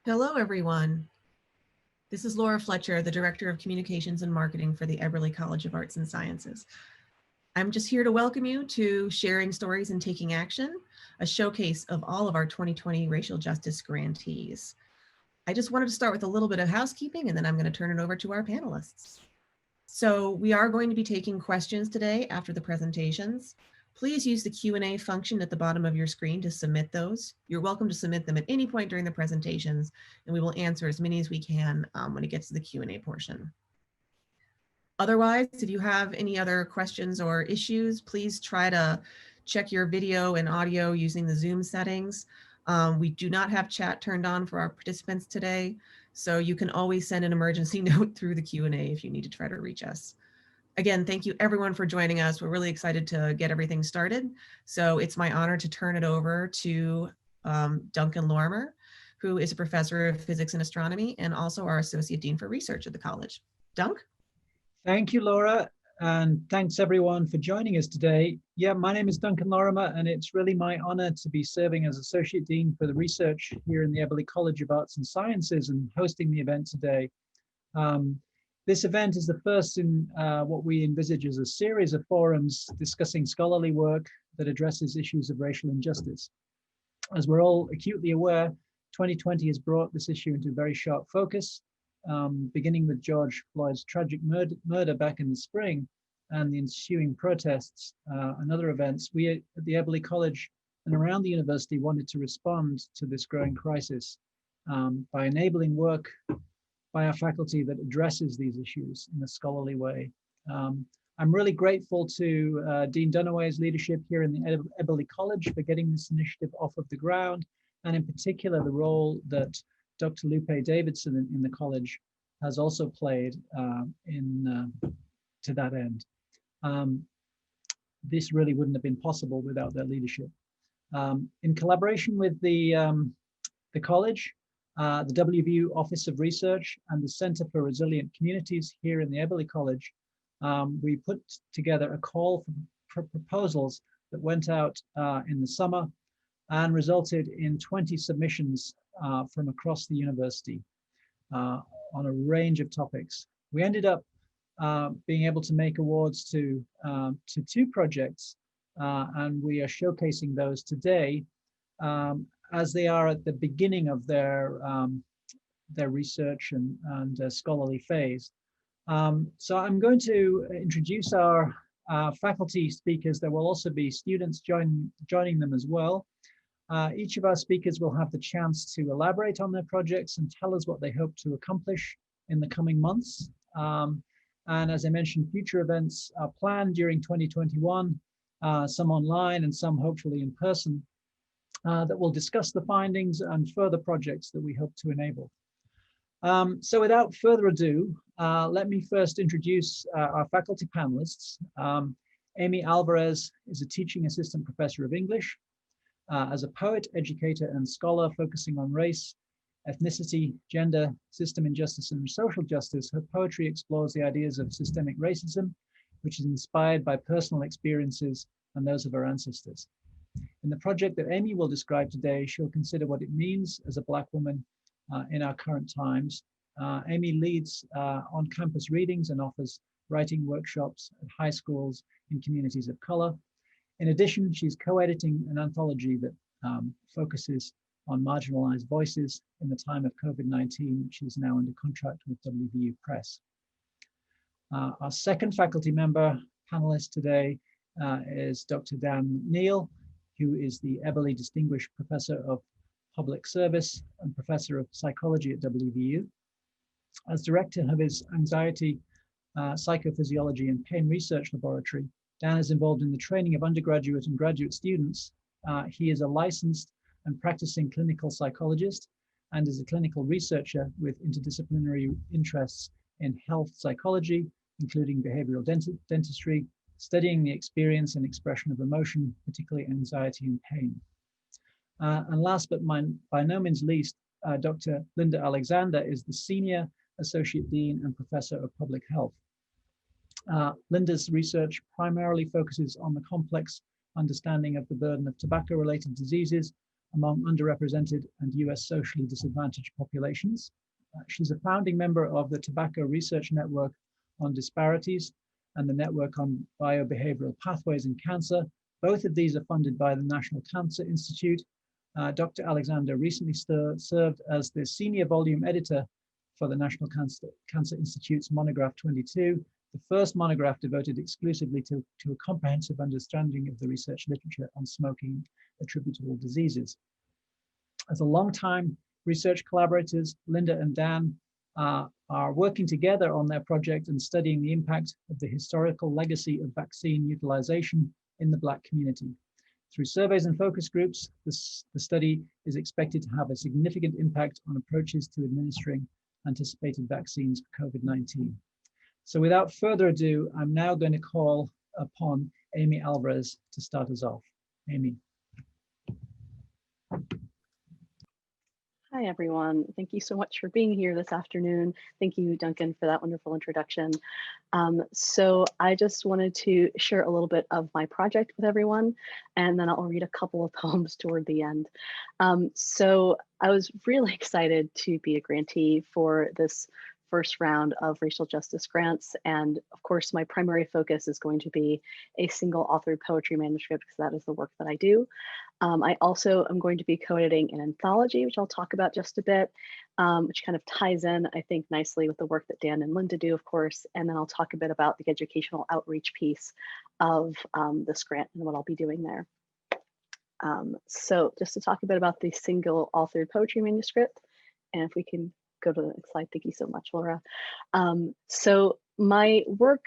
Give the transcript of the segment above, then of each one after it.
Hello, everyone. This is Laura Fletcher, the Director of Communications and Marketing for the Eberly College of Arts and Sciences. I'm just here to welcome you to Sharing Stories and Taking Action, a showcase of all of our 2020 racial justice grantees. I just wanted to start with a little bit of housekeeping, and then I'm going to turn it over to our panelists. So we are going to be taking questions today after the presentations. Please use the Q&A function at the bottom of your screen to submit those. You're welcome to submit them at any point during the presentations, and we will answer as many as we can when it gets to the Q&A portion. Otherwise, if you have any other questions or issues, please try to check your video and audio using the Zoom settings. We do not have chat turned on for our participants today, so you can always send an emergency note through the Q&A if you need to try to reach us. Again, thank you everyone for joining us. We're really excited to get everything started. So it's my honor to turn it over to Duncan Lorimer, who is a professor of physics and astronomy and also our Associate Dean for Research at the college. Dunk? Thank you, Laura, and thanks everyone for joining us today. Yeah, my name is Duncan Lorimer, and it's really my honor to be serving as Associate Dean for the Research here in the Eberly College of Arts and Sciences and hosting the event today. This event is the first in what we envisage as a series of forums discussing scholarly work that addresses issues of racial injustice. As we're all acutely aware, 2020 has brought this issue into very sharp focus, beginning with George Floyd's tragic murder back in the spring and the ensuing protests and other events. We at the Eberly College and around the university wanted to respond to this growing crisis by enabling work by our faculty that addresses these issues in a scholarly way. I'm really grateful to Dean Dunaway's leadership here in the Eberly College for getting this initiative off of the ground, and in particular the role that Dr. Lupe Davidson in the college has also played to that end. This really wouldn't have been possible without their leadership. In collaboration with the college, the WVU Office of Research and the Center for Resilient Communities here in the Eberly College, we put together a call for proposals that went out in the summer and resulted in 20 submissions from across the university on a range of topics. We ended up being able to make awards to 2 projects, and we are showcasing those today as they are at the beginning of their research and scholarly phase. So I'm going to introduce our faculty speakers. There will also be students joining them as well. Each of our speakers will have the chance to elaborate on their projects and tell us what they hope to accomplish in the coming months. And as I mentioned, future events are planned during 2021, some online and some hopefully in person, that will discuss the findings and further projects that we hope to enable. So without further ado, let me first introduce our faculty panelists. Amy Alvarez is a teaching assistant professor of English. As a poet, educator, and scholar focusing on race, ethnicity, gender, system injustice, and social justice, her poetry explores the ideas of systemic racism, which is inspired by personal experiences and those of her ancestors. In the project that Amy will describe today, she'll consider what it means as a Black woman in our current times. Amy leads on-campus readings and offers writing workshops at high schools in communities of color. In addition, she's co-editing an anthology that focuses on marginalized voices in the time of COVID-19, which is now under contract with WVU Press. Our second faculty member panelist today is Dr. Dan McNeil, who is the Eberly Distinguished Professor of Public Service and Professor of Psychology at WVU. As director of his Anxiety, Psychophysiology and Pain Research Laboratory, Dan is involved in the training of undergraduate and graduate students. He is a licensed and practicing clinical psychologist and is a clinical researcher with interdisciplinary interests in health psychology, including behavioral dentistry, studying the experience and expression of emotion, particularly anxiety and pain. And last but by no means least, Dr. Linda Alexander is the Senior Associate Dean and Professor of Public Health. Linda's research primarily focuses on the complex understanding of the burden of tobacco-related diseases among underrepresented and US socially disadvantaged populations. She's a founding member of the Tobacco Research Network on Disparities and the Network on Biobehavioral Pathways in Cancer. Both of these are funded by the National Cancer Institute. Dr. Alexander recently served as the senior volume editor for the National Cancer Institute's Monograph 22, the first monograph devoted exclusively to a comprehensive understanding of the research literature on smoking attributable diseases. As a long-time research collaborators, Linda and Dan are working together on their project and studying the impact of the historical legacy of vaccine utilization in the Black community. Through surveys and focus groups, the study is expected to have a significant impact on approaches to administering anticipated vaccines for COVID-19. So without further ado, I'm now going to call upon Amy Alvarez to start us off. Amy. Hi, everyone. Thank you so much for being here this afternoon. Thank you, Duncan, for that wonderful introduction. So I just wanted to share a little bit of my project with everyone, and then I'll read a couple of poems toward the end. So I was really excited to be a grantee for this first round of racial justice grants. And of course, my primary focus is going to be a single authored poetry manuscript, because that is the work that I do. I also am going to be co-editing an anthology, which I'll talk about just a bit, which kind of ties in, I think, nicely with the work that Dan and Linda do, of course. And then I'll talk a bit about the educational outreach piece of this grant and what I'll be doing there. So just to talk a bit about the single authored poetry manuscript, and if we can go to the next slide. Thank you so much, Laura. So my work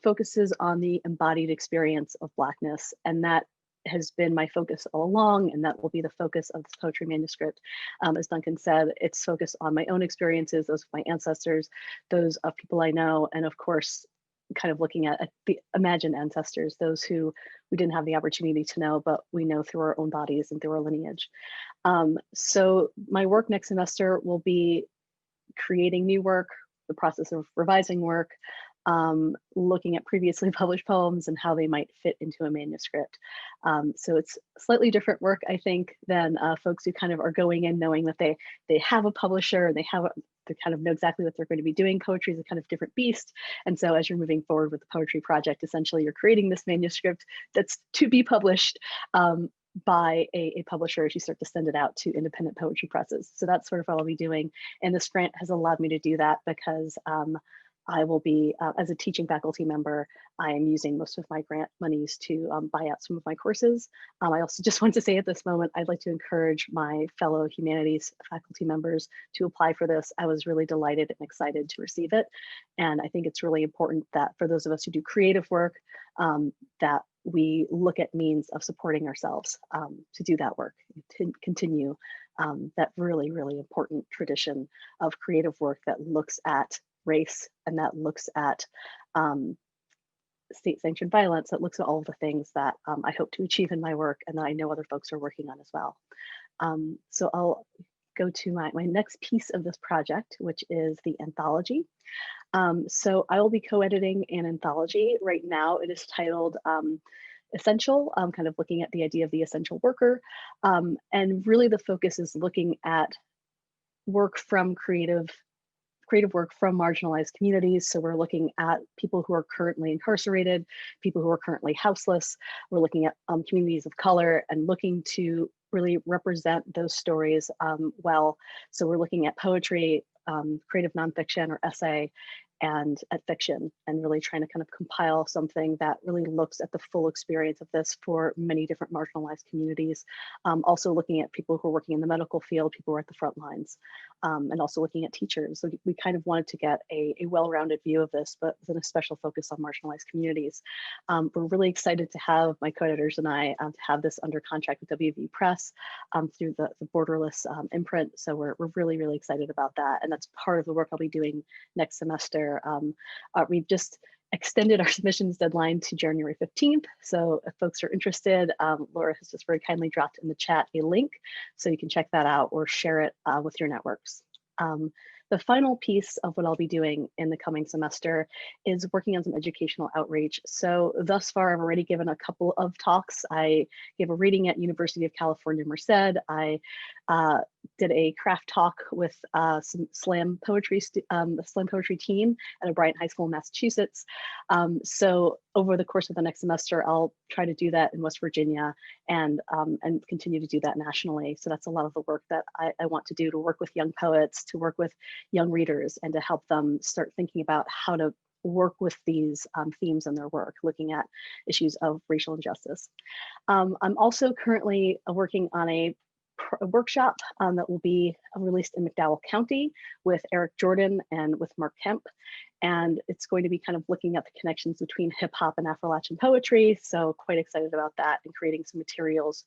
focuses on the embodied experience of Blackness, and that has been my focus all along, and that will be the focus of this poetry manuscript. As Duncan said, it's focused on my own experiences, those of my ancestors, those of people I know, and of course, kind of looking at the imagined ancestors, those who we didn't have the opportunity to know, but we know through our own bodies and through our lineage. So my work next semester will be creating new work, the process of revising work, looking at previously published poems and how they might fit into a manuscript. So it's slightly different work, I think, than folks who kind of are going in knowing that they have a publisher, they kind of know exactly what they're going to be doing. Poetry is a kind of different beast. And so as you're moving forward with the poetry project, essentially you're creating this manuscript that's to be published by a publisher as you start to send it out to independent poetry presses. So that's sort of what I'll be doing. And this grant has allowed me to do that because I will be, as a teaching faculty member, I am using most of my grant monies to buy out some of my courses. I also just want to say at this moment, I'd like to encourage my fellow humanities faculty members to apply for this. I was really delighted and excited to receive it. And I think it's really important that for those of us who do creative work, that we look at means of supporting ourselves to do that work, to continue that really, really important tradition of creative work that looks at race and that looks at state-sanctioned violence, that looks at all of the things that I hope to achieve in my work and that I know other folks are working on as well. So I'll go to my next piece of this project, which is the anthology. So I will be co-editing an anthology. Right now it is titled Essential, kind of looking at the idea of the essential worker. And really the focus is looking at work from creative work from marginalized communities. So we're looking at people who are currently incarcerated, people who are currently houseless. We're looking at communities of color and looking to really represent those stories well. So we're looking at poetry, creative nonfiction or essay, and at fiction, and really trying to kind of compile something that really looks at the full experience of this for many different marginalized communities. Also looking at people who are working in the medical field, people who are at the front lines, and also looking at teachers. So we kind of wanted to get a well-rounded view of this, but with a special focus on marginalized communities. We're really excited to have my co-editors and I to have this under contract with WVU Press through the Borderless imprint. So we're really, really excited about that. And that's part of the work I'll be doing next semester. We've just extended our submissions deadline to January 15th. So if folks are interested, Laura has just very kindly dropped in the chat a link, so you can check that out or share it with your networks. The final piece of what I'll be doing in the coming semester is working on some educational outreach. So thus far, I've already given a couple of talks. I gave a reading at University of California, Merced. I did a craft talk with some slam poetry, the slam poetry team at O'Brien High School in Massachusetts. So over the course of the next semester, I'll try to do that in West Virginia and continue to do that nationally. So that's a lot of the work that I want to do, to work with young poets, to work with young readers, and to help them start thinking about how to work with these themes in their work, looking at issues of racial injustice. I'm also currently working on a workshop that will be released in McDowell County with Eric Jordan and with Mark Kemp. And it's going to be kind of looking at the connections between hip hop and Appalachian poetry. So quite excited about that, and creating some materials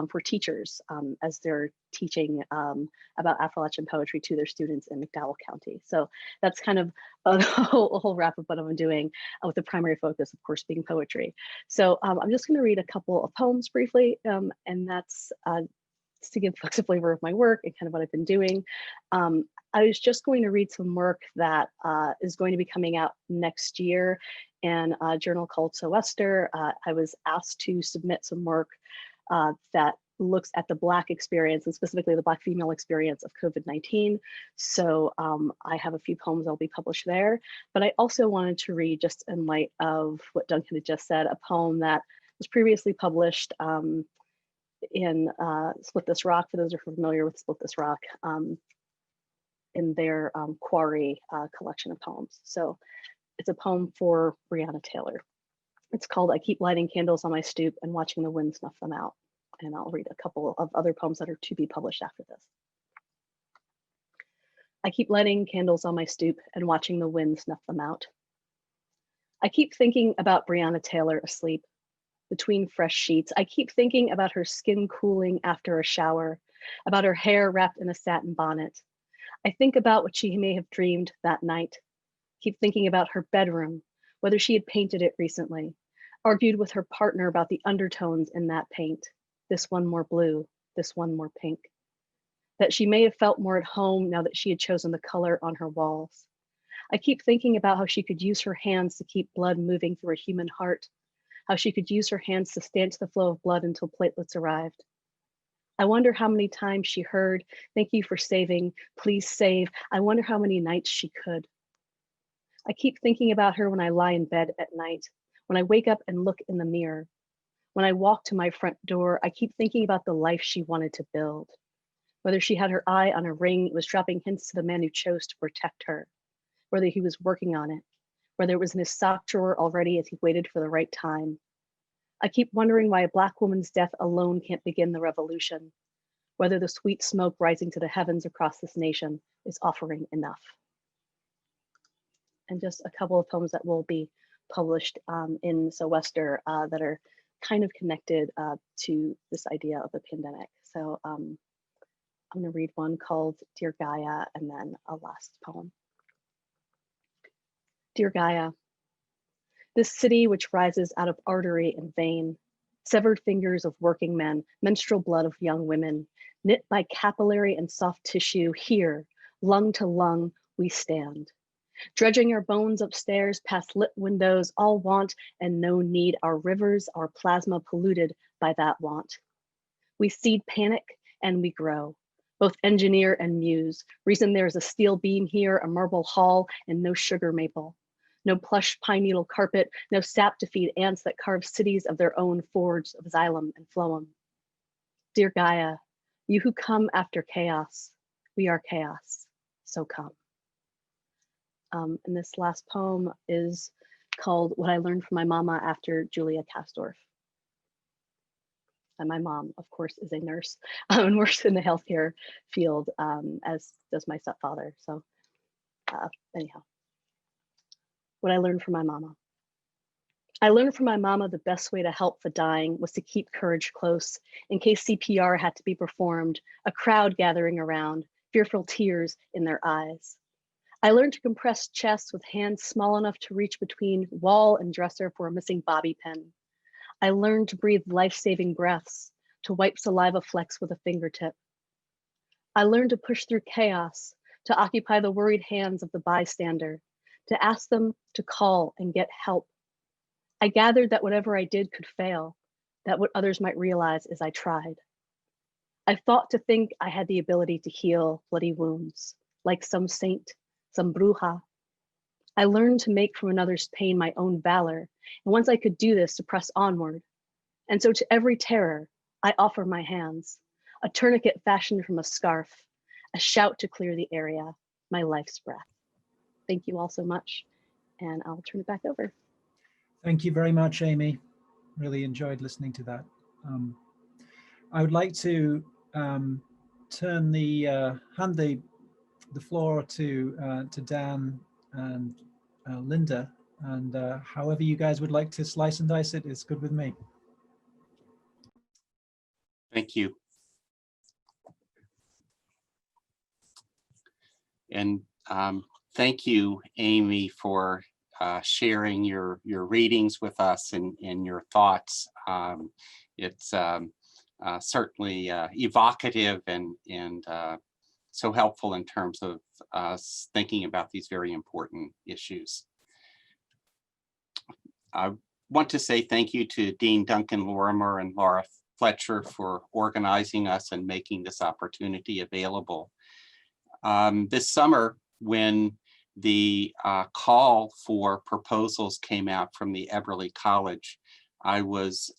for teachers as they're teaching about Appalachian poetry to their students in McDowell County. So that's kind of a whole wrap of what I'm doing, with the primary focus, of course, being poetry. So I'm just going to read a couple of poems briefly, and that's to give folks a flavor of my work and kind of what I've been doing. I was just going to read some work that is going to be coming out next year in a journal called So Wester. I was asked to submit some work that looks at the Black experience, and specifically the Black female experience of COVID-19. So I have a few poems that'll be published there, but I also wanted to read, just in light of what Duncan had just said, a poem that was previously published in Split This Rock, for those who are familiar with Split This Rock, in their Quarry collection of poems. So it's a poem for Breonna Taylor. It's called I Keep Lighting Candles on My Stoop and Watching the Wind Snuff Them Out. And I'll read a couple of other poems that are to be published after this. I keep lighting candles on my stoop and watching the wind snuff them out. I keep thinking about Breonna Taylor asleep between fresh sheets. I keep thinking about her skin cooling after a shower, about her hair wrapped in a satin bonnet. I think about what she may have dreamed that night. Keep thinking about her bedroom, whether she had painted it recently, argued with her partner about the undertones in that paint. This one more blue, this one more pink. That she may have felt more at home now that she had chosen the color on her walls. I keep thinking about how she could use her hands to keep blood moving through a human heart, how she could use her hands to stanch the flow of blood until platelets arrived. I wonder how many times she heard, thank you for saving, please save. I wonder how many nights she could. I keep thinking about her when I lie in bed at night, when I wake up and look in the mirror. When I walk to my front door, I keep thinking about the life she wanted to build. Whether she had her eye on a ring, it was dropping hints to the man who chose to protect her. Whether he was working on it, whether it was in his sock drawer already as he waited for the right time. I keep wondering why a Black woman's death alone can't begin the revolution, whether the sweet smoke rising to the heavens across this nation is offering enough. And just a couple of poems that will be published in So Wester that are kind of connected to this idea of the pandemic. So I'm gonna read one called Dear Gaia, and then a last poem. Dear Gaia, this city which rises out of artery and vein, severed fingers of working men, menstrual blood of young women, knit by capillary and soft tissue, here, lung to lung, we stand. Dredging our bones upstairs past lit windows, all want and no need, our rivers, our plasma polluted by that want. We seed panic and we grow, both engineer and muse. Reason there's a steel beam here, a marble hall, and no sugar maple. No plush pine needle carpet, no sap to feed ants that carve cities of their own forged of xylem and phloem. Dear Gaia, you who come after chaos, we are chaos, so come. And this last poem is called What I Learned from My Mama after Julia Kastorf. And my mom, of course, is a nurse and works in the healthcare field, as does my stepfather. So anyhow, what I learned from my mama. I learned from my mama the best way to help the dying was to keep courage close in case CPR had to be performed, a crowd gathering around, fearful tears in their eyes. I learned to compress chests with hands small enough to reach between wall and dresser for a missing bobby pin. I learned to breathe life-saving breaths, to wipe saliva flecks with a fingertip. I learned to push through chaos, to occupy the worried hands of the bystander, to ask them to call and get help. I gathered that whatever I did could fail, that what others might realize is I tried. I thought to think I had the ability to heal bloody wounds, like some saint, some bruja. I learned to make from another's pain my own valor, and once I could do this, to press onward. And so to every terror, I offer my hands, a tourniquet fashioned from a scarf, a shout to clear the area, my life's breath. Thank you all so much, and I'll turn it back over. Thank you very much, Amy. Really enjoyed listening to that. I would like to turn hand the floor to Dan and Linda, and however you guys would like to slice and dice it is good with me. Thank you. And thank you, Amy, for sharing your readings with us and your thoughts. It's certainly evocative and so helpful in terms of us thinking about these very important issues. I want to say thank you to Dean Duncan Lorimer and Laura Fletcher for organizing us and making this opportunity available. This summer, when the call for proposals came out from the Eberly College, I was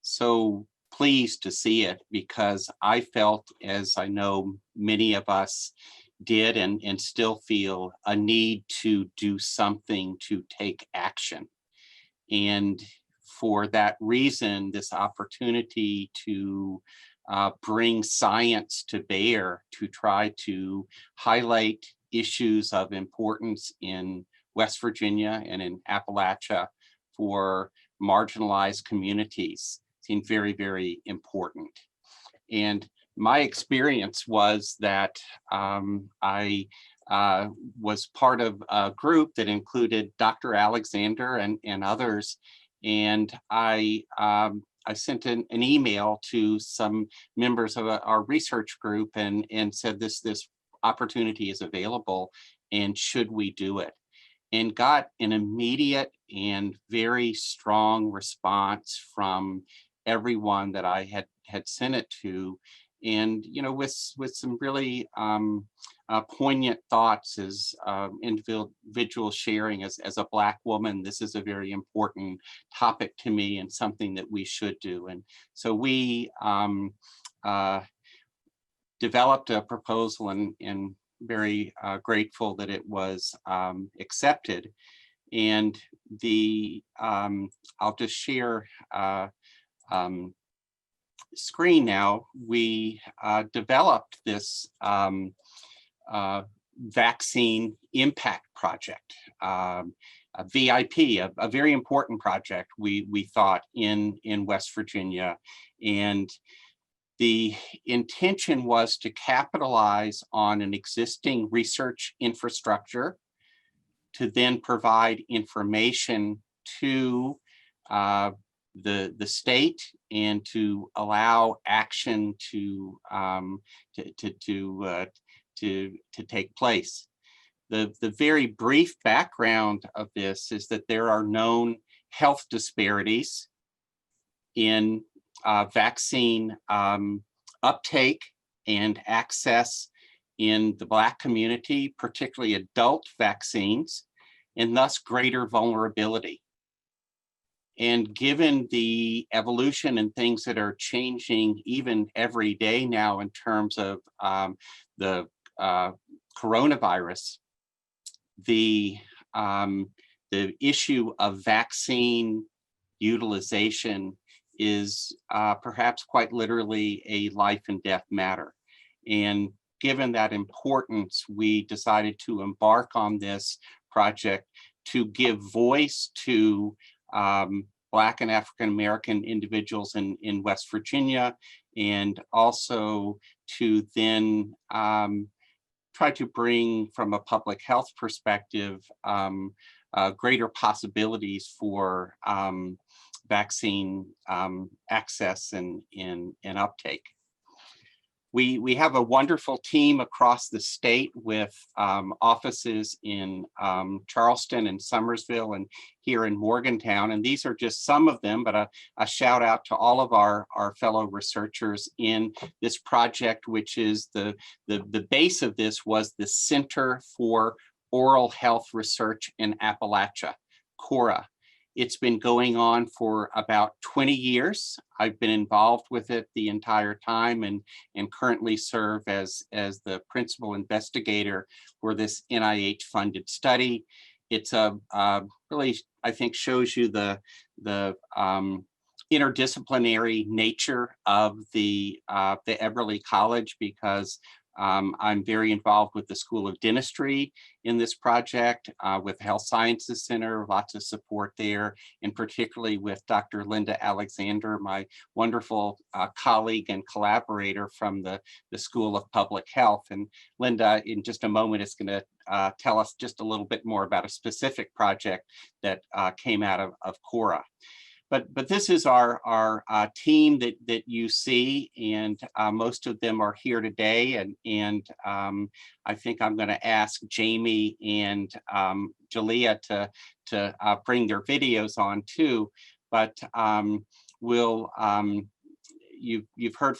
so pleased to see it, because I felt, as I know many of us did and still feel, a need to do something to take action. And for that reason, this opportunity to bring science to bear to try to highlight issues of importance in West Virginia and in Appalachia for marginalized communities seemed very, very important. And my experience was that I was part of a group that included Dr. Alexander and others, and I sent an email to some members of our research group and said this opportunity is available and should we do it, and got an immediate and very strong response from everyone that I had sent it to, and with some really poignant thoughts as individual sharing. As a Black woman, this is a very important topic to me and something that we should do. And so we developed a proposal and very grateful that it was accepted. And I'll just share screen now. We developed this vaccine impact project, a VIP, a very important project we thought in West Virginia. And the intention was to capitalize on an existing research infrastructure to then provide information to the state and to allow action to take place. The very brief background of this is that there are known health disparities in vaccine uptake and access in the Black community, particularly adult vaccines, and thus greater vulnerability. And given the evolution and things that are changing even every day now in terms of the coronavirus, the issue of vaccine utilization is perhaps quite literally a life and death matter. And given that importance, we decided to embark on this project to give voice to Black and African American individuals in West Virginia, and also to then try to bring, from a public health perspective, greater possibilities for vaccine access and uptake. We have a wonderful team across the state with offices in Charleston and Summersville and here in Morgantown. And these are just some of them, but a shout out to all of our fellow researchers in this project, which is the base of this was the Center for Oral Health Research in Appalachia, CORA. It's been going on for about 20 years. I've been involved with it the entire time and currently serve as the principal investigator for this NIH funded study. It's really, I think, shows you the interdisciplinary nature of the Eberly College, because I'm very involved with the School of Dentistry in this project, with the Health Sciences Center, lots of support there, and particularly with Dr. Linda Alexander, my wonderful colleague and collaborator from the School of Public Health. And Linda, in just a moment, is going to tell us just a little bit more about a specific project that came out of CORA. But this is our team that you see, and most of them are here today. And I think I'm going to ask Jamie and Jalea to bring their videos on too. But you've heard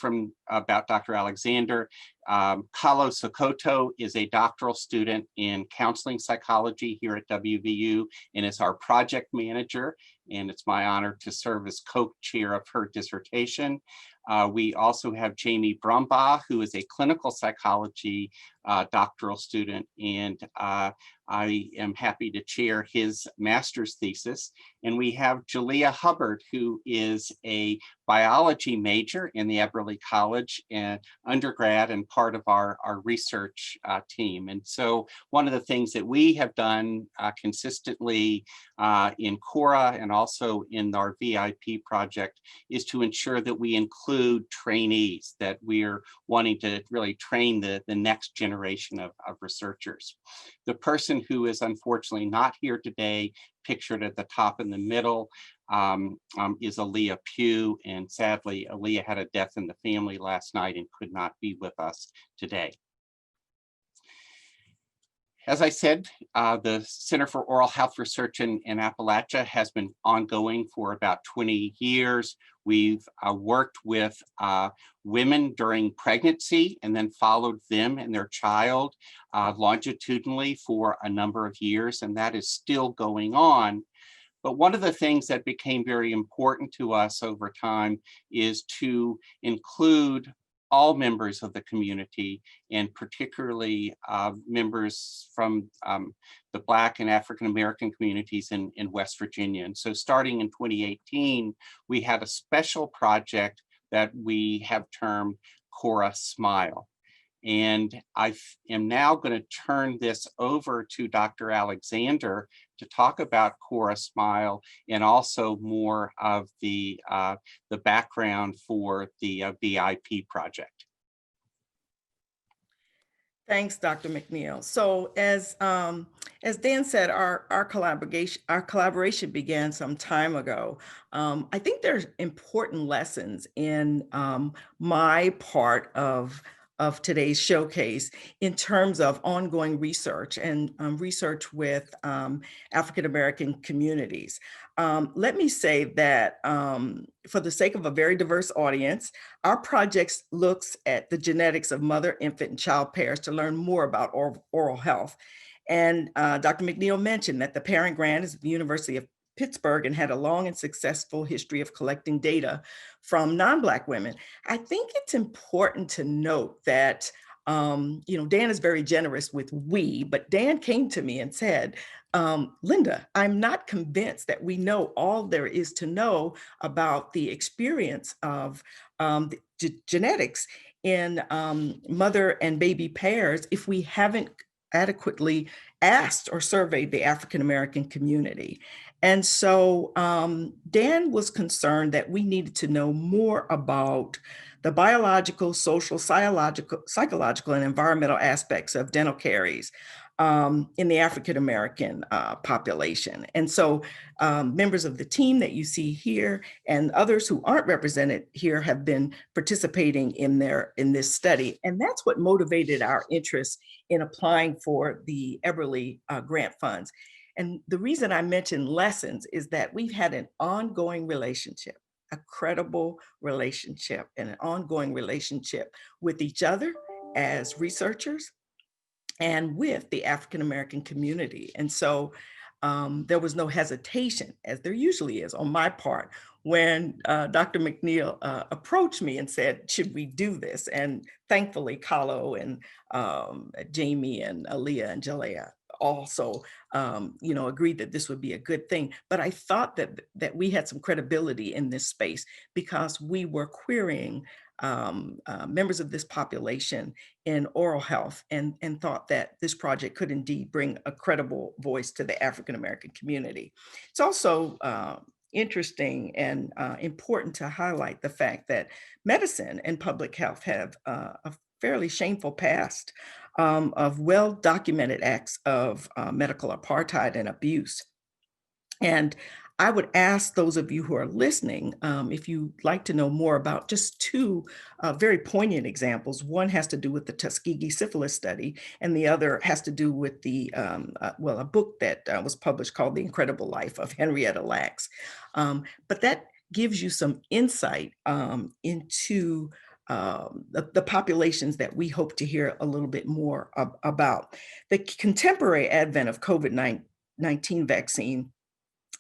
about Dr. Alexander. Kalo Sokoto is a doctoral student in counseling psychology here at WVU and is our project manager. And it's my honor to serve as co-chair of her dissertation. We also have Jamie Brumbaugh, who is a clinical psychology doctoral student, and I am happy to chair his master's thesis. And we have Jalea Hubbard, who is a biology major in the Eberly College and undergrad and part of our research team. And so one of the things that we have done consistently in CORA and also in our VIP project is to ensure that we include trainees, that we're wanting to really train the next generation of researchers. The person who is unfortunately not here today, pictured at the top in the middle, is Aaliyah Pugh, and sadly, Aaliyah had a death in the family last night and could not be with us today. As I said, the Center for Oral Health Research in Appalachia has been ongoing for about 20 years. We've worked with women during pregnancy and then followed them and their child longitudinally for a number of years, and that is still going on. But one of the things that became very important to us over time is to include all members of the community, and particularly members from the Black and African-American communities in West Virginia. And so starting in 2018, we had a special project that we have termed CORA Smile. And I am now going to turn this over to Dr. Alexander to talk about CORA Smile and also more of the background for the VIP project. Thanks, Dr. McNeil. So as Dan said, our collaboration began some time ago. I think there's important lessons in my part of today's showcase in terms of ongoing research and research with African-American communities. Let me say that for the sake of a very diverse audience, our project looks at the genetics of mother, infant, and child pairs to learn more about oral health. And Dr. McNeil mentioned that the parent grant is at the University of Pittsburgh and had a long and successful history of collecting data from non-Black women. I think it's important to note that, Dan is very generous with we, but Dan came to me and said, Linda, I'm not convinced that we know all there is to know about the experience of genetics in mother and baby pairs if we haven't adequately asked or surveyed the African-American community. And so Dan was concerned that we needed to know more about the biological, social, psychological, and environmental aspects of dental caries in the African-American population. And so members of the team that you see here and others who aren't represented here have been participating in this study. And that's what motivated our interest in applying for the Eberly grant funds. And the reason I mentioned lessons is that we've had an ongoing relationship, a credible relationship, and an ongoing relationship with each other as researchers and with the African-American community. And so there was no hesitation, as there usually is on my part, when Dr. McNeil approached me and said, should we do this? And thankfully, Kahlo and Jamie and Aaliyah and Jalea also agreed that this would be a good thing. But I thought that we had some credibility in this space because we were querying members of this population in oral health and thought that this project could indeed bring a credible voice to the African-American community. It's also interesting and important to highlight the fact that medicine and public health have a fairly shameful past of well-documented acts of medical apartheid and abuse. And I would ask those of you who are listening, if you'd like to know more about just two very poignant examples. One has to do with the Tuskegee syphilis study, and the other has to do with a book that was published called The Incredible Life of Henrietta Lacks. But that gives you some insight into the populations that we hope to hear a little bit more about. The contemporary advent of COVID-19 vaccine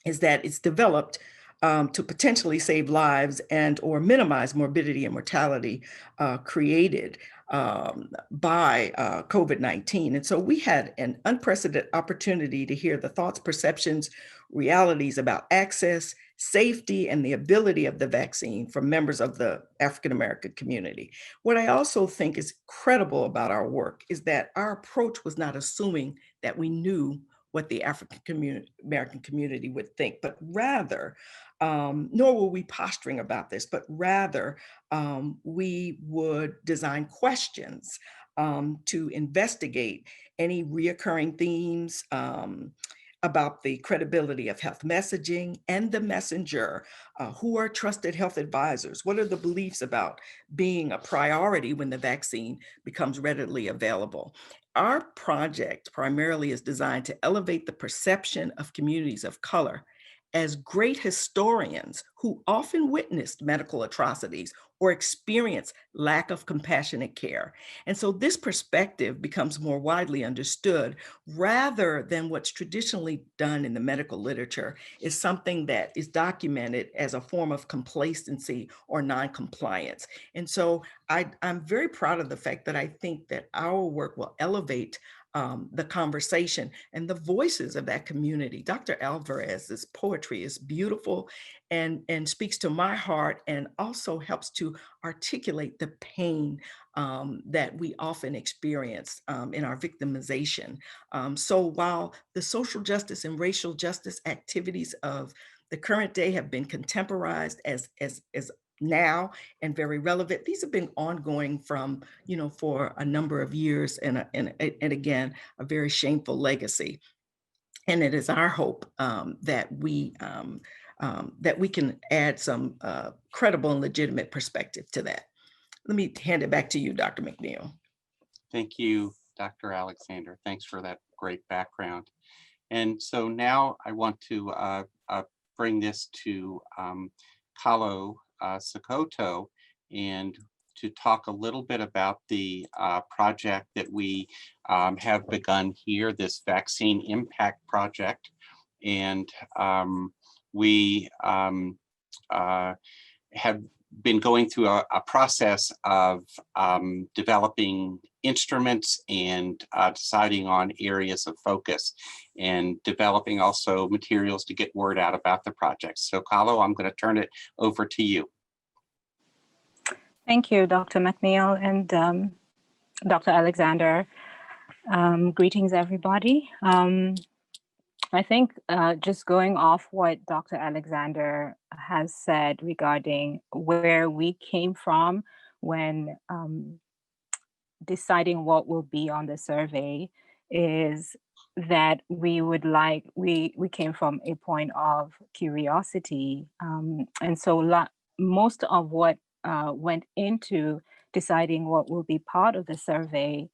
is that it's developed to potentially save lives and or minimize morbidity and mortality created by COVID-19. And so we had an unprecedented opportunity to hear the thoughts, perceptions, realities about access, safety, and the ability of the vaccine from members of the African-American community. What I also think is credible about our work is that our approach was not assuming that we knew what the African-American community would think, but rather, nor were we posturing about this, but rather we would design questions to investigate any reoccurring themes about the credibility of health messaging and the messenger. Who are trusted health advisors? What are the beliefs about being a priority when the vaccine becomes readily available? Our project primarily is designed to elevate the perception of communities of color as great historians who often witnessed medical atrocities or experience lack of compassionate care. And so this perspective becomes more widely understood rather than what's traditionally done in the medical literature is something that is documented as a form of complacency or non-compliance. And so I'm very proud of the fact that I think that our work will elevate the conversation and the voices of that community. Dr. Alvarez's poetry is beautiful and speaks to my heart and also helps to articulate the pain that we often experience in our victimization. So while the social justice and racial justice activities of the current day have been contemporized as now and very relevant, these have been ongoing from, for a number of years and again, a very shameful legacy. And it is our hope that we can add some credible and legitimate perspective to that. Let me hand it back to you, Dr. McNeil. Thank you, Dr. Alexander. Thanks for that great background. And so now I want to bring this to Kahlo Sokoto and to talk a little bit about the project that we have begun here, this Vaccine Impact Project. And we have been going through a process of developing instruments and deciding on areas of focus and developing also materials to get word out about the project. So Kahlo, I'm going to turn it over to you. Thank you, Dr. McNeil and Dr. Alexander. Greetings, everybody. I think just going off what Dr. Alexander has said regarding where we came from when deciding what will be on the survey is that we came from a point of curiosity. And so most of what went into deciding what will be part of the survey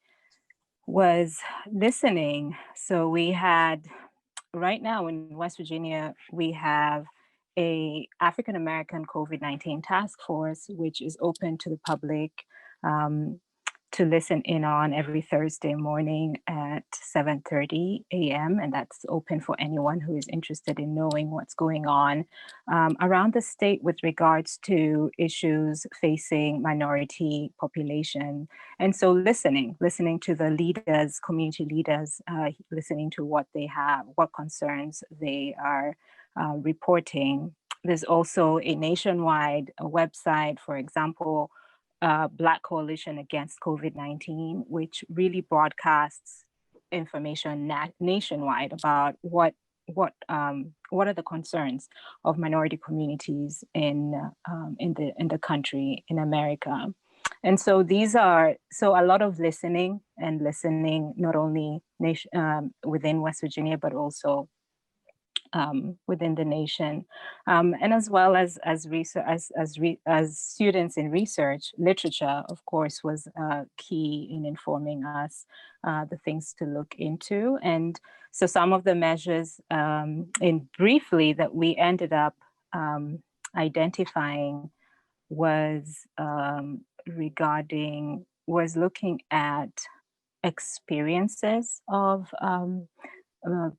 was listening. So we had, right now in West Virginia, we have a African American COVID-19 task force, which is open to the public to listen in on every Thursday morning at 7:30 a.m. And that's open for anyone who is interested in knowing what's going on around the state with regards to issues facing minority population. And so listening to the leaders, community leaders, listening to what they have, what concerns they are reporting. There's also a nationwide website, for example, Black Coalition Against COVID-19, which really broadcasts information nationwide about what are the concerns of minority communities in the country, in America. And so a lot of listening not only within West Virginia, but also within the nation, and as well as students in research. Literature, of course, was key in informing us the things to look into. And so some of the measures in briefly that we ended up identifying was looking at experiences of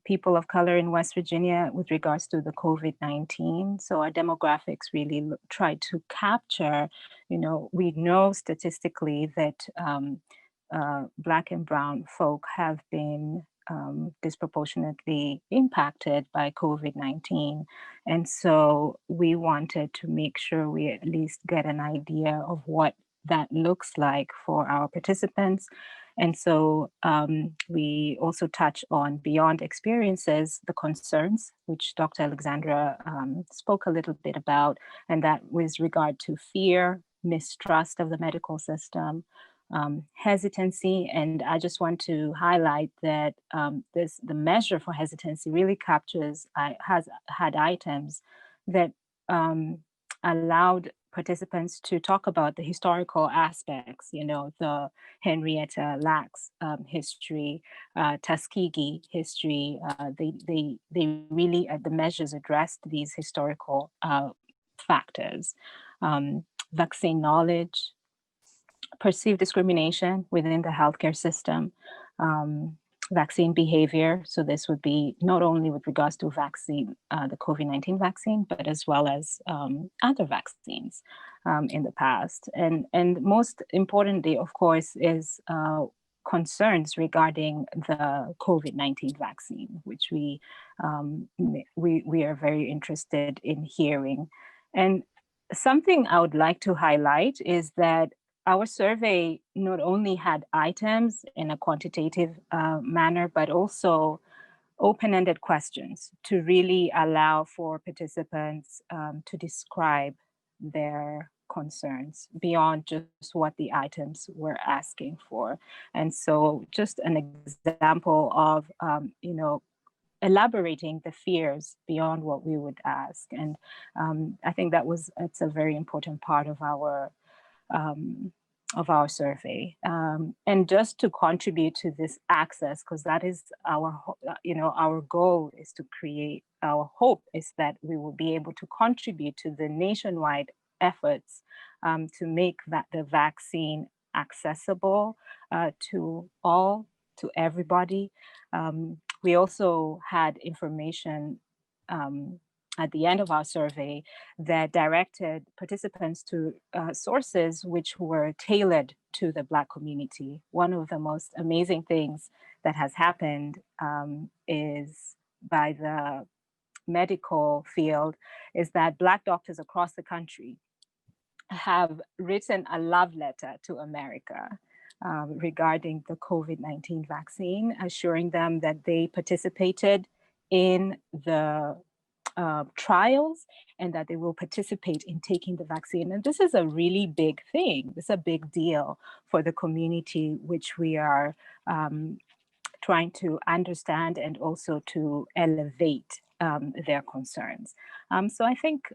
people of color in West Virginia with regards to the COVID-19. So our demographics really tried to capture, we know statistically that Black and Brown folk have been disproportionately impacted by COVID-19. And so we wanted to make sure we at least get an idea of what that looks like for our participants. And so we also touch on, beyond experiences, the concerns, which Dr. Alexandra spoke a little bit about, and that with regard to fear, mistrust of the medical system, hesitancy. And I just want to highlight that the measure for hesitancy really had items that allowed participants to talk about the historical aspects, the Henrietta Lacks history, Tuskegee history. They really, the measures addressed these historical factors. Vaccine knowledge, perceived discrimination within the healthcare system, vaccine behavior. So this would be not only with regards to vaccine, the COVID-19 vaccine, but as well as other vaccines in the past. And most importantly, of course, is concerns regarding the COVID-19 vaccine, which we are very interested in hearing. And something I would like to highlight is that our survey not only had items in a quantitative manner, but also open-ended questions to really allow for participants to describe their concerns beyond just what the items were asking for. And so just an example of, elaborating the fears beyond what we would ask. And I think it's a very important part of our survey, and just to contribute to this access, because that is our goal is to create, our hope is that we will be able to contribute to the nationwide efforts to make the vaccine accessible to everybody. We also had information at the end of our survey that directed participants to sources which were tailored to the Black community. One of the most amazing things that has happened is by the medical field is that Black doctors across the country have written a love letter to America regarding the COVID-19 vaccine, assuring them that they participated in the trials, and that they will participate in taking the vaccine. And this is a really big thing. This is a big deal for the community, which we are trying to understand and also to elevate their concerns. So I think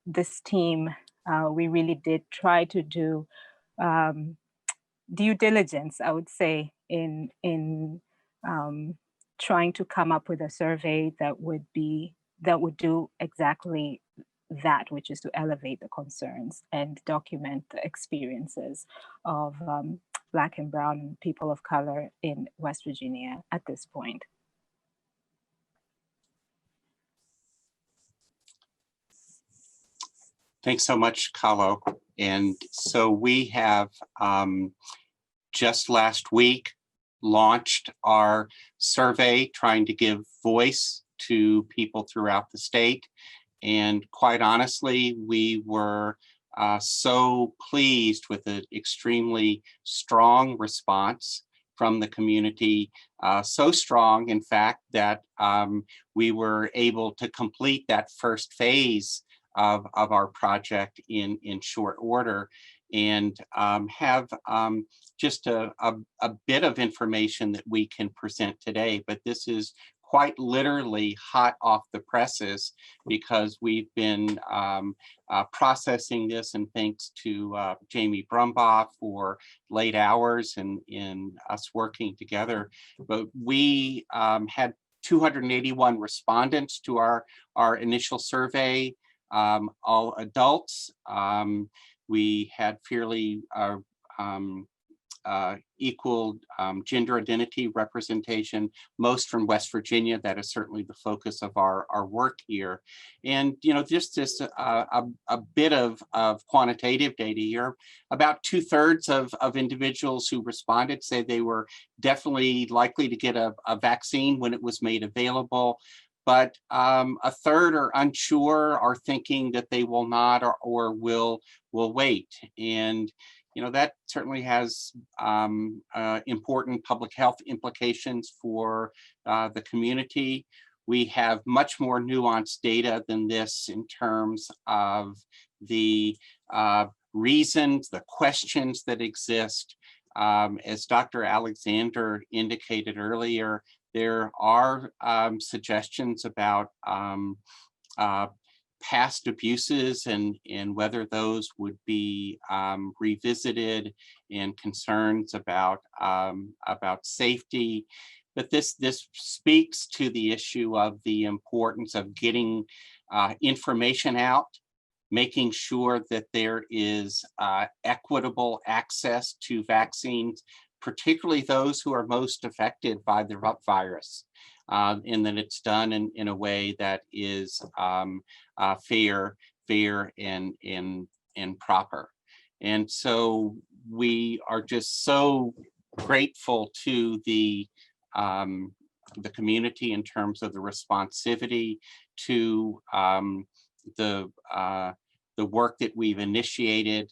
this team, we really did try to do due diligence, I would say, in trying to come up with a survey that would do exactly that, which is to elevate the concerns and document the experiences of Black and Brown people of color in West Virginia at this point. Thanks so much, Kalo. And so we have just last week launched our survey trying to give voice to people throughout the state. And quite honestly, we were so pleased with the extremely strong response from the community, so strong, in fact, that we were able to complete that first phase of our project in short order, and have just a bit of information that we can present today. But this is quite literally hot off the presses, because we've been processing this, and thanks to Jamie Brumbaugh for late hours and in us working together. But we had 281 respondents to our initial survey, all adults. We had fairly equal gender identity representation, most from West Virginia. That is certainly the focus of our work here. And, you know, just a bit of quantitative data here. About 2/3 of individuals who responded say they were definitely likely to get a vaccine when it was made available. But 1/3 are unsure, are thinking that they will not or will wait. And you know, that certainly has important public health implications for the community. We have much more nuanced data than this in terms of the reasons, the questions that exist. As Dr. Alexander indicated earlier, there are suggestions about past abuses and whether those would be revisited, and concerns about safety. But this speaks to the issue of the importance of getting information out, making sure that there is equitable access to vaccines, particularly those who are most affected by the virus, and that it's done in a way that is fair and proper. And so we are just so grateful to the community in terms of the responsivity to the work that we've initiated.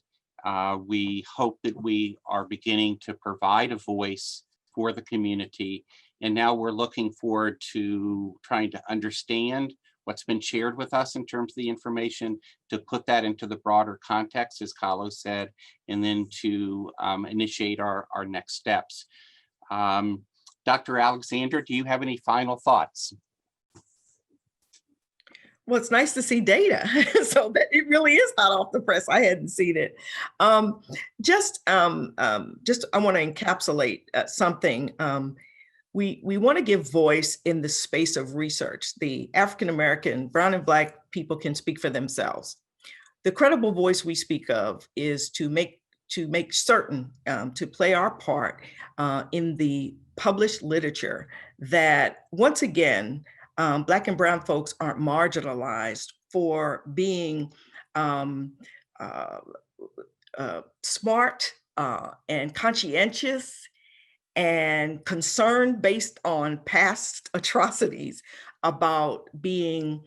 We hope that we are beginning to provide a voice for the community. And now we're looking forward to trying to understand what's been shared with us in terms of the information, to put that into the broader context, as Carlos said, and then to initiate our next steps. Dr. Alexander, do you have any final thoughts? Well, it's nice to see data. So that it really is hot off the press. I hadn't seen it. I want to encapsulate something. We want to give voice in the space of research. The African-American, Brown and Black people can speak for themselves. The credible voice we speak of is to make certain, to play our part in the published literature, that once again, Black and Brown folks aren't marginalized for being smart and conscientious and concerned based on past atrocities about being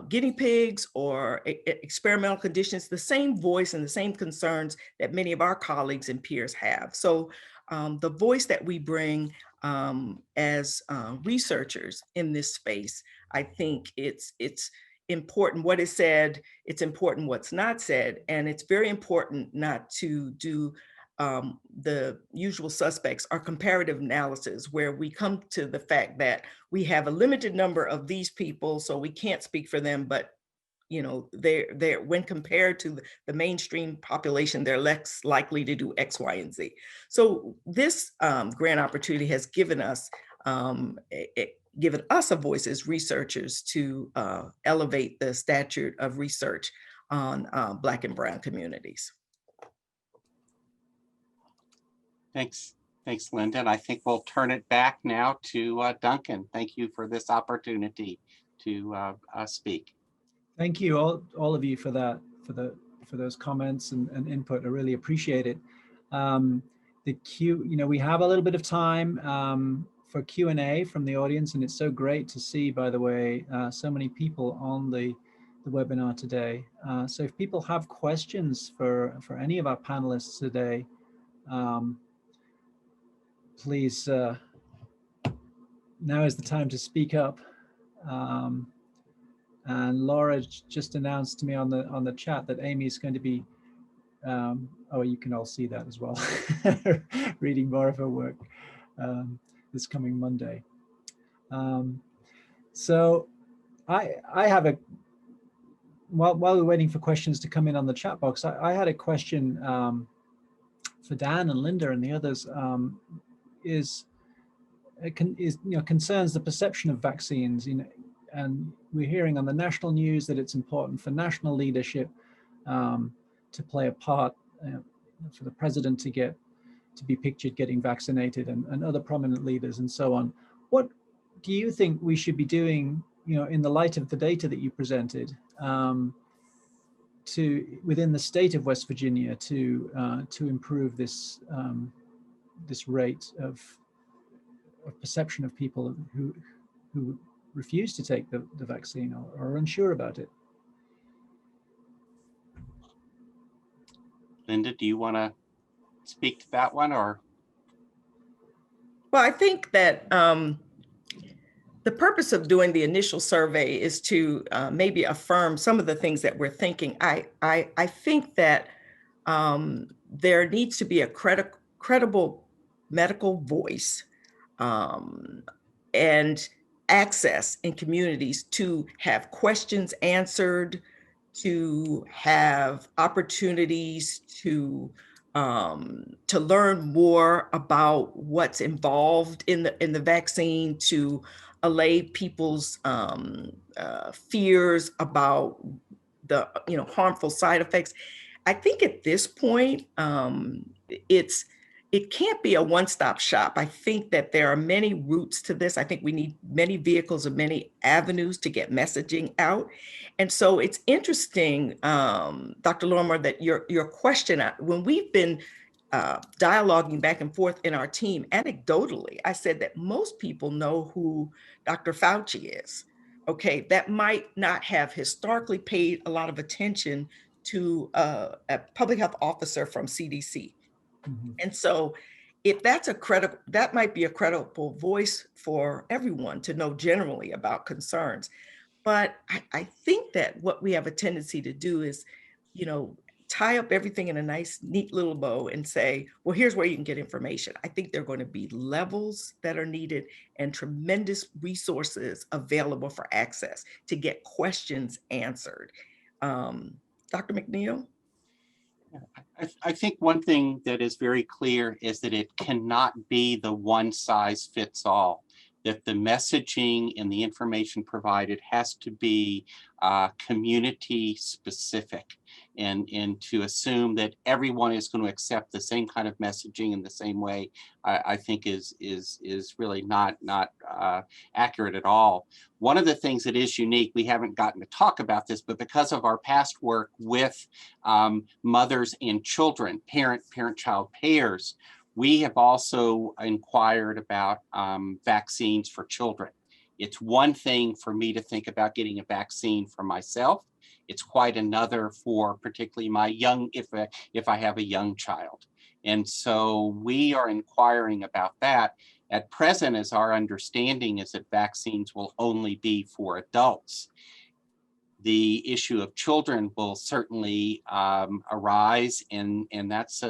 guinea pigs or experimental conditions, the same voice and the same concerns that many of our colleagues and peers have. So the voice that we bring as researchers in this space. I think it's important what is said, it's important what's not said, and it's very important not to do the usual suspects or comparative analysis where we come to the fact that we have a limited number of these people, so we can't speak for them, but you know, they're when compared to the mainstream population, they're less likely to do X, Y, and Z. So this grant opportunity has given us a voice as researchers to elevate the stature of research on Black and Brown communities. Thanks, Linda. And I think we'll turn it back now to Duncan. Thank you for this opportunity to speak. Thank you all of you for that, for those comments and input. I really appreciate it. We have a little bit of time for Q&A from the audience, and it's so great to see, by the way, so many people on the webinar today. So if people have questions for any of our panelists today, please, now is the time to speak up. And Laura just announced to me on the chat that Amy is going to be, oh, you can all see that as well, reading more of her work this coming Monday. So I have while we're waiting for questions to come in on the chat box, I had a question for Dan and Linda and the others. Concerns the perception of vaccines, and we're hearing on the national news that it's important for national leadership to play a part, for the president to be pictured getting vaccinated, and other prominent leaders and so on. What do you think we should be doing, in the light of the data that you presented, within the state of West Virginia to improve this this rate of perception of people who refuse to take the vaccine or are unsure about it? Linda, do you want to speak to that one, or? Well, I think that the purpose of doing the initial survey is to maybe affirm some of the things that we're thinking. I think that there needs to be a credible medical voice and access in communities to have questions answered, to have opportunities to learn more about what's involved in the vaccine, to allay people's fears about the harmful side effects. I think at this point, it can't be a one-stop shop. I think that there are many routes to this. I think we need many vehicles and many avenues to get messaging out. And so it's interesting, Dr. Lorimer, that your question, when we've been dialoguing back and forth in our team, anecdotally, I said that most people know who Dr. Fauci is. Okay, that might not have historically paid a lot of attention to a public health officer from CDC. Mm-hmm. And so if that's that might be a credible voice for everyone to know generally about concerns. But I think that what we have a tendency to do is, tie up everything in a nice, neat little bow and say, well, here's where you can get information. I think there are going to be levels that are needed and tremendous resources available for access to get questions answered. Dr. McNeil? I think one thing that is very clear is that it cannot be the one size fits all, that the messaging and the information provided has to be community specific, and to assume that everyone is going to accept the same kind of messaging in the same way, I think is really not accurate at all. One of the things that is unique, we haven't gotten to talk about this, but because of our past work with mothers and children, parent-child pairs, we have also inquired about vaccines for children. It's one thing for me to think about getting a vaccine for myself. It's quite another for particularly my young, if I have a young child. And so we are inquiring about that. At present, as our understanding is that vaccines will only be for adults. The issue of children will certainly arise, and that's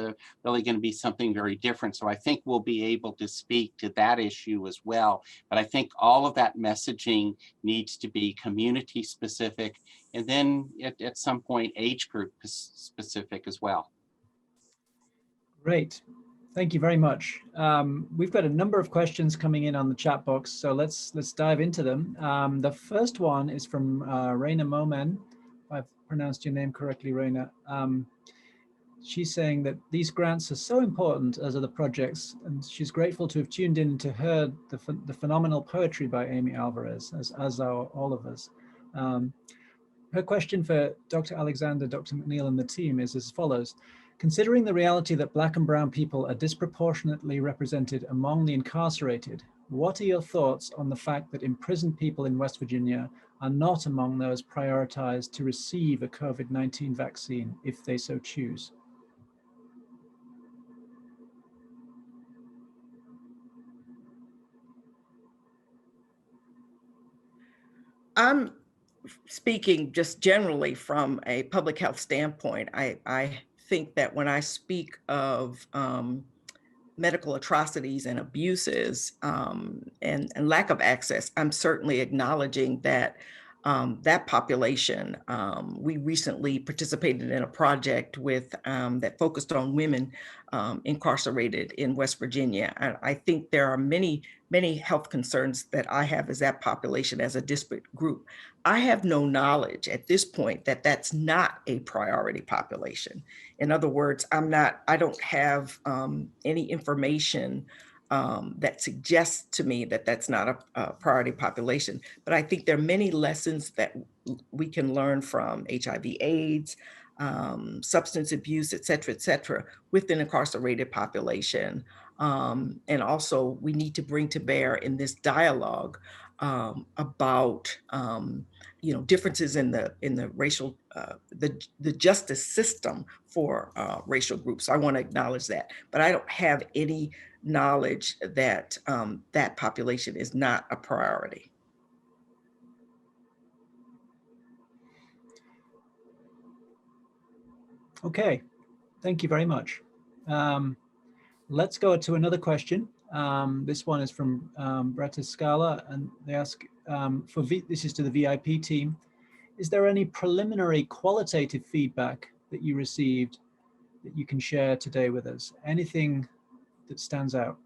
really going to be something very different. So I think we'll be able to speak to that issue as well. But I think all of that messaging needs to be community specific, and then at some point age group specific as well. Great. Thank you very much. We've got a number of questions coming in on the chat box, so let's dive into them. The first one is from Raina Momen. If I've pronounced your name correctly, Raina. She's saying that these grants are so important, as are the projects, and she's grateful to have tuned in to hear the phenomenal poetry by Amy Alvarez, as are all of us. Her question for Dr. Alexander, Dr. McNeil, and the team is as follows. Considering the reality that Black and brown people are disproportionately represented among the incarcerated, what are your thoughts on the fact that imprisoned people in West Virginia are not among those prioritized to receive a COVID-19 vaccine if they so choose? I'm speaking just generally from a public health standpoint. I think that when I speak of medical atrocities and abuses and lack of access, I'm certainly acknowledging that that population. We recently participated in a project with that focused on women incarcerated in West Virginia. And I think there are many health concerns that I have as that population as a disparate group. I have no knowledge at this point that that's not a priority population. In other words, I don't have any information that suggests to me that that's not a priority population. But I think there are many lessons that we can learn from HIV/AIDS, substance abuse, et cetera, with an incarcerated population. And also we need to bring to bear in this dialogue about differences in the racial the justice system for racial groups. I want to acknowledge that, but I don't have any knowledge that that population is not a priority. Okay, thank you very much. Let's go to another question. This one is from Bretta Scala, and they ask, this is to the VIP team, is there any preliminary qualitative feedback that you received that you can share today with us? Anything that stands out?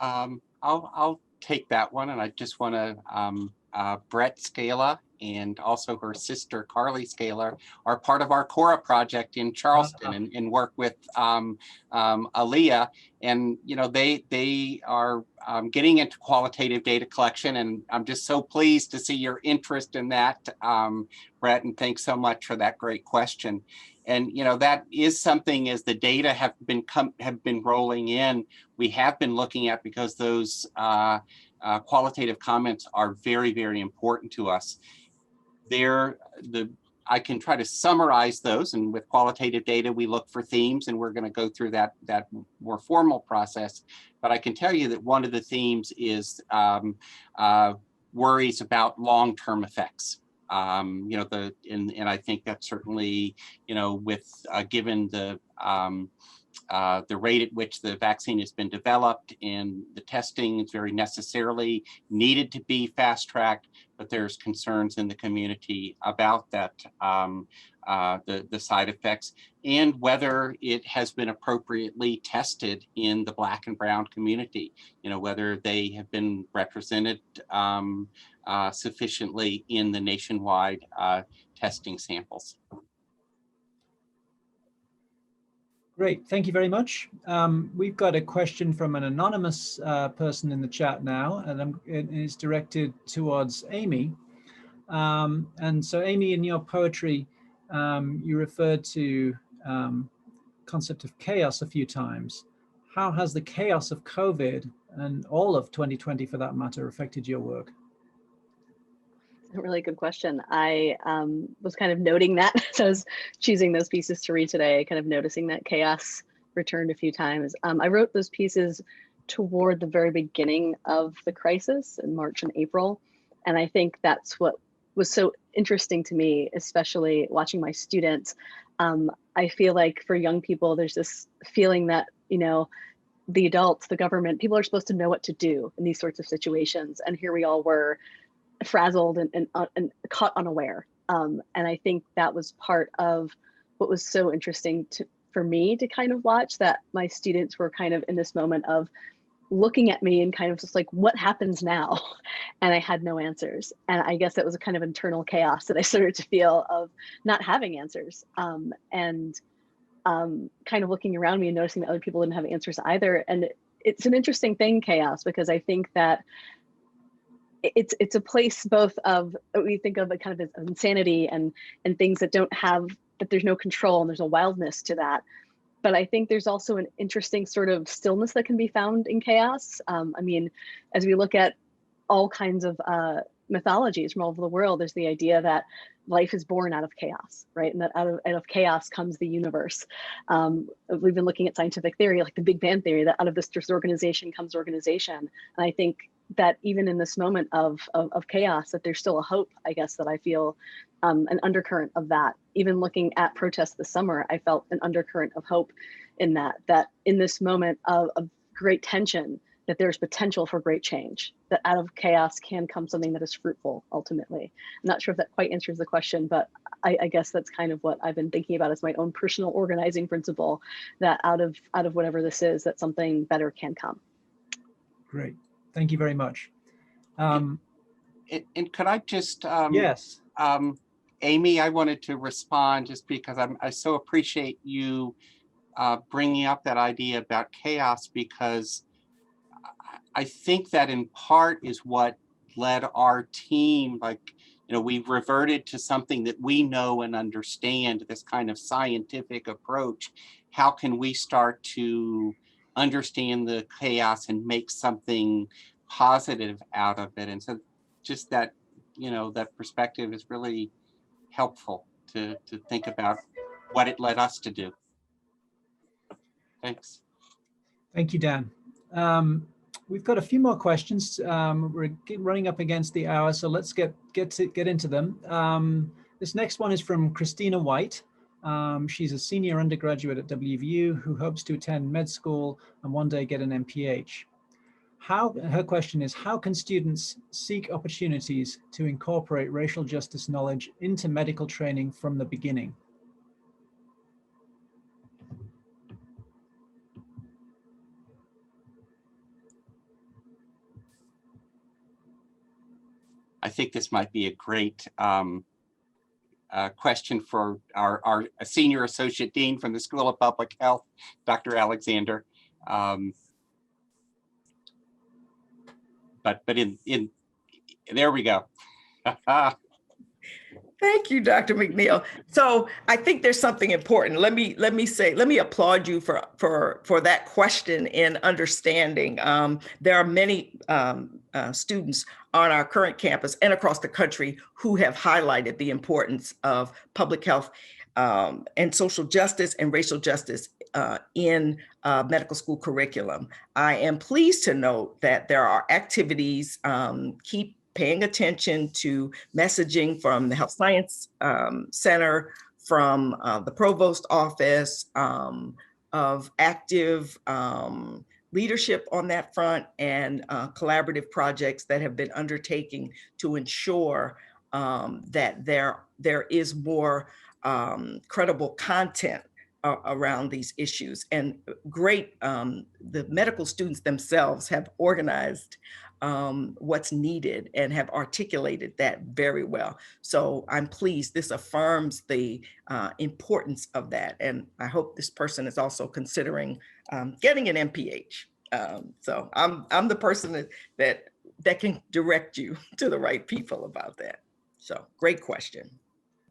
I'll take that one, and I just want to Brett Scala and also her sister Carly Scala are part of our Cora project in Charleston and work with Aaliyah, and they are getting into qualitative data collection, and I'm just so pleased to see your interest in that, Brett, and thanks so much for that great question. And that is something, as the data have been rolling in, we have been looking at, because those qualitative comments are very, very important to us. I can try to summarize those, and with qualitative data, we look for themes, and we're going to go through that more formal process. But I can tell you that one of the themes is worries about long-term effects. And I think that certainly, with given the rate at which the vaccine has been developed and the testing is very necessarily needed to be fast-tracked, but there's concerns in the community about that, the side effects, and whether it has been appropriately tested in the Black and brown community, whether they have been represented sufficiently in the nationwide testing samples. Great, thank you very much. We've got a question from an anonymous person in the chat now, and it's directed towards Amy. And so Amy, in your poetry, you referred to concept of chaos a few times. How has the chaos of COVID and all of 2020 for that matter affected your work? A really good question. I was kind of noting that as I was choosing those pieces to read today, kind of noticing that chaos returned a few times. I wrote those pieces toward the very beginning of the crisis in March and April. And I think that's what was so interesting to me, especially watching my students. I feel like for young people, there's this feeling that, you know, the adults, the government, people are supposed to know what to do in these sorts of situations. And here we all were, frazzled and caught unaware. And I think that was part of what was so interesting for me to kind of watch, that my students were kind of in this moment of looking at me and kind of just like, what happens now? And I had no answers. And I guess it was a kind of internal chaos that I started to feel of not having answers. And kind of looking around me and noticing that other people didn't have answers either. And it's an interesting thing, chaos, because I think that it's a place both of, we think of it kind of as insanity and things that don't have, that there's no control and there's a wildness to that. But I think there's also an interesting sort of stillness that can be found in chaos. I mean, as we look at all kinds of mythologies from all over the world, there's the idea that life is born out of chaos, right? And that out of chaos comes the universe. We've been looking at scientific theory, like the Big Bang theory, that out of this disorganization comes organization. And I think that even in this moment of chaos, that there's still a hope, I guess, that I feel an undercurrent of that. Even looking at protests this summer, I felt an undercurrent of hope in that in this moment of great tension, that there's potential for great change, that out of chaos can come something that is fruitful, ultimately. I'm not sure if that quite answers the question, but I guess that's kind of what I've been thinking about as my own personal organizing principle, that out of whatever this is, that something better can come. Great. Thank you very much. And could I just, yes. Amy, I wanted to respond just because I so appreciate you bringing up that idea about chaos, because I think that in part is what led our team, like, you know, we reverted to something that we know and understand, this kind of scientific approach. How can we start to understand the chaos and make something positive out of it? And so just that, you know, that perspective is really helpful to think about what it led us to do. Thanks. Thank you, Dan. We've got a few more questions. We're running up against the hour, so let's get into them. This next one is from Christina White. She's a senior undergraduate at WVU who hopes to attend med school and one day get an MPH. Her question is, how can students seek opportunities to incorporate racial justice knowledge into medical training from the beginning? I think this might be a great question for our Senior Associate Dean from the School of Public Health, Dr. Alexander. But in there we go. Thank you, Dr. McNeil. So I think there's something important. Let me applaud you for that question in understanding. There are many students on our current campus and across the country who have highlighted the importance of public health and social justice and racial justice in medical school curriculum. I am pleased to note that there are activities, keep paying attention to messaging from the Health Science Center, from the Provost Office, of active leadership on that front, and collaborative projects that have been undertaking to ensure that there is more credible content around these issues. And great, the medical students themselves have organized what's needed and have articulated that very well. So I'm pleased. This affirms the importance of that. And I hope this person is also considering getting an MPH. So I'm the person that can direct you to the right people about that. So great question.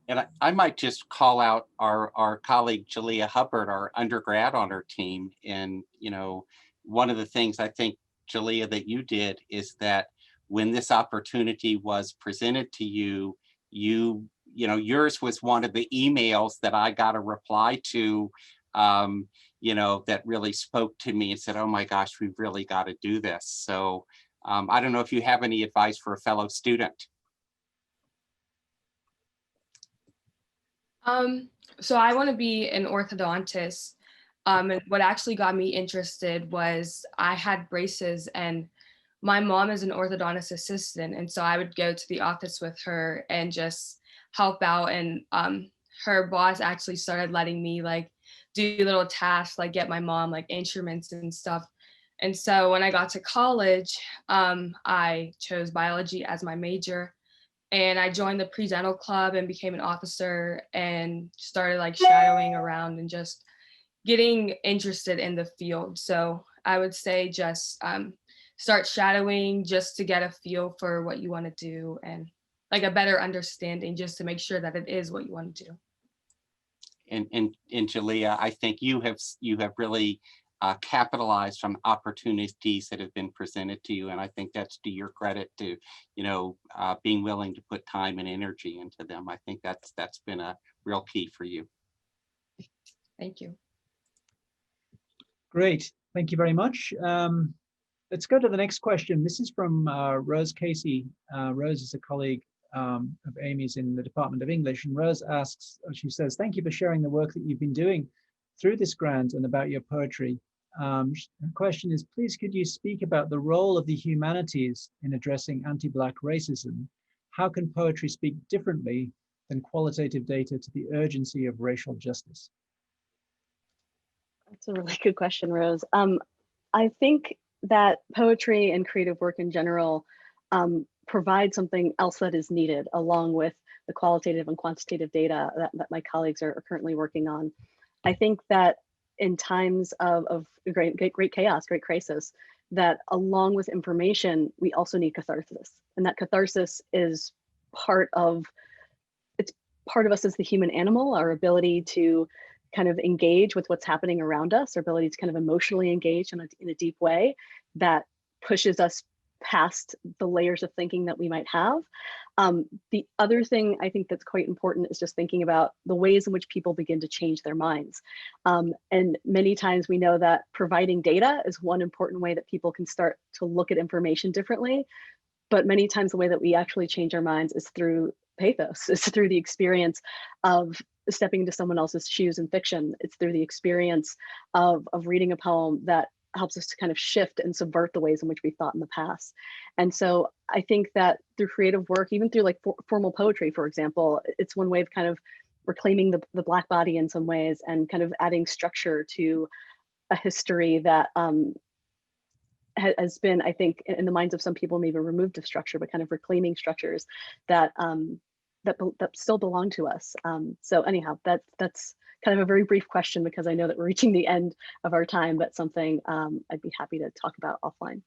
And I might just call out our colleague, Jalea Hubbard, our undergrad on our team. And, you know, one of the things I think, Jalea, that you did is that when this opportunity was presented to you, you know, yours was one of the emails that I got a reply to, you know, that really spoke to me and said, oh my gosh, we've really got to do this. So I don't know if you have any advice for a fellow student. So I want to be an orthodontist. And what actually got me interested was I had braces, and my mom is an orthodontist assistant. And so I would go to the office with her and just help out. And her boss actually started letting me like do little tasks, like get my mom like instruments and stuff. And so when I got to college, I chose biology as my major. And I joined the pre-dental club and became an officer and started like shadowing around and just getting interested in the field. So I would say just start shadowing just to get a feel for what you want to do and like a better understanding, just to make sure that it is what you want to do. And Jalea, I think you have really capitalized on opportunities that have been presented to you, and I think that's to your credit, to, you know, being willing to put time and energy into them. I think that's been a real key for you. Thank you. Great, thank you very much. Let's go to the next question. This is from Rose Casey. Rose is a colleague of Amy's in the Department of English, and Rose asks, she says, thank you for sharing the work that you've been doing through this grant and about your poetry. The question is, please could you speak about the role of the humanities in addressing anti-Black racism? How can poetry speak differently than qualitative data to the urgency of racial justice? That's a really good question, Rose. I think that poetry and creative work in general provide something else that is needed, along with the qualitative and quantitative data that my colleagues are currently working on. I think that in times of great chaos, great crisis, that along with information, we also need catharsis. And that catharsis is part of us as the human animal, our ability to kind of engage with what's happening around us, our ability to kind of emotionally engage in a deep way that pushes us past the layers of thinking that we might have. The other thing I think that's quite important is just thinking about the ways in which people begin to change their minds. And many times we know that providing data is one important way that people can start to look at information differently. But many times the way that we actually change our minds is through pathos. It's through the experience of stepping into someone else's shoes in fiction. It's through the experience of reading a poem that helps us to kind of shift and subvert the ways in which we thought in the past. And so I think that through creative work, even through like formal poetry, for example, it's one way of kind of reclaiming the Black body in some ways and kind of adding structure to a history that has been, I think, in the minds of some people, maybe removed of structure, but kind of reclaiming structures that that still belong to us. So anyhow, that's kind of a very brief question, because I know that we're reaching the end of our time, but something I'd be happy to talk about offline.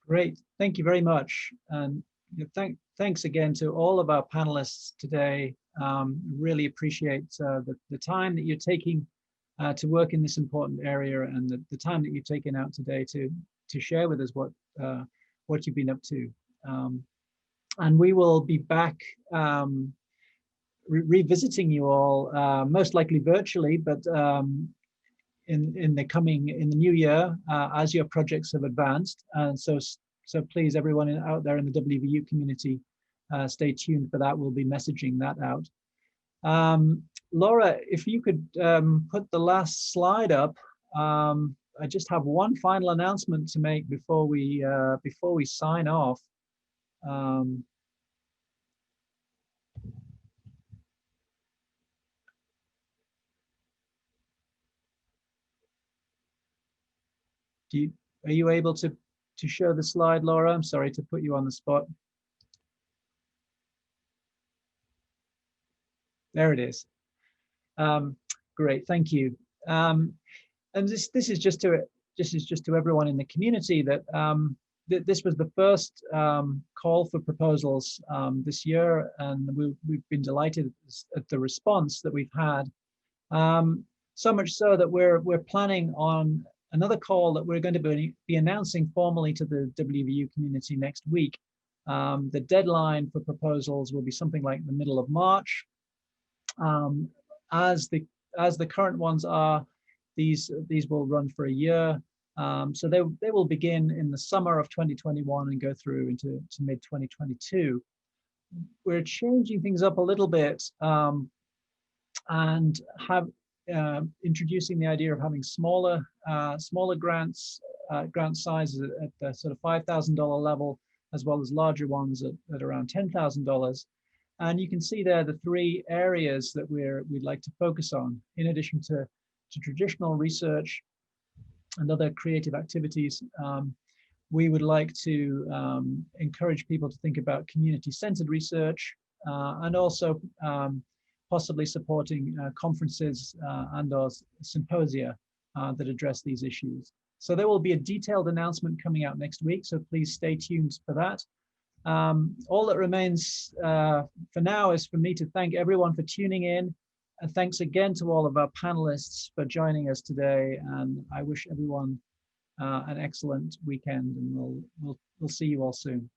Great, thank you very much. And thanks again to all of our panelists today. Really appreciate the time that you're taking to work in this important area, and the time that you've taken out today to share with us what you've been up to. And we will be back revisiting you all, most likely virtually, but in the new year, as your projects have advanced. And so please, everyone out there in the WVU community, stay tuned for that. We'll be messaging that out. Laura, if you could put the last slide up. I just have one final announcement to make before we sign off. Are you able to show the slide, Laura? I'm sorry to put you on the spot. There it is. Great, thank you. And this is just to everyone in the community that this was the first call for proposals this year, and we've been delighted at the response that we've had. So much so that we're planning on another call that we're going to be announcing formally to the WVU community next week. The deadline for proposals will be something like the middle of March. As the current ones are, these will run for a year. So they will begin in the summer of 2021 and go through into mid 2022. We're changing things up a little bit and have introducing the idea of having smaller grants, grant sizes at the sort of $5,000 level, as well as larger ones at around $10,000. And you can see there the three areas that we'd like to focus on, in addition to traditional research and other creative activities. We would like to encourage people to think about community-centered research and also possibly supporting conferences and or symposia that address these issues. So there will be a detailed announcement coming out next week, so please stay tuned for that. All that remains for now is for me to thank everyone for tuning in. And thanks again to all of our panelists for joining us today. And I wish everyone an excellent weekend, and we'll see you all soon.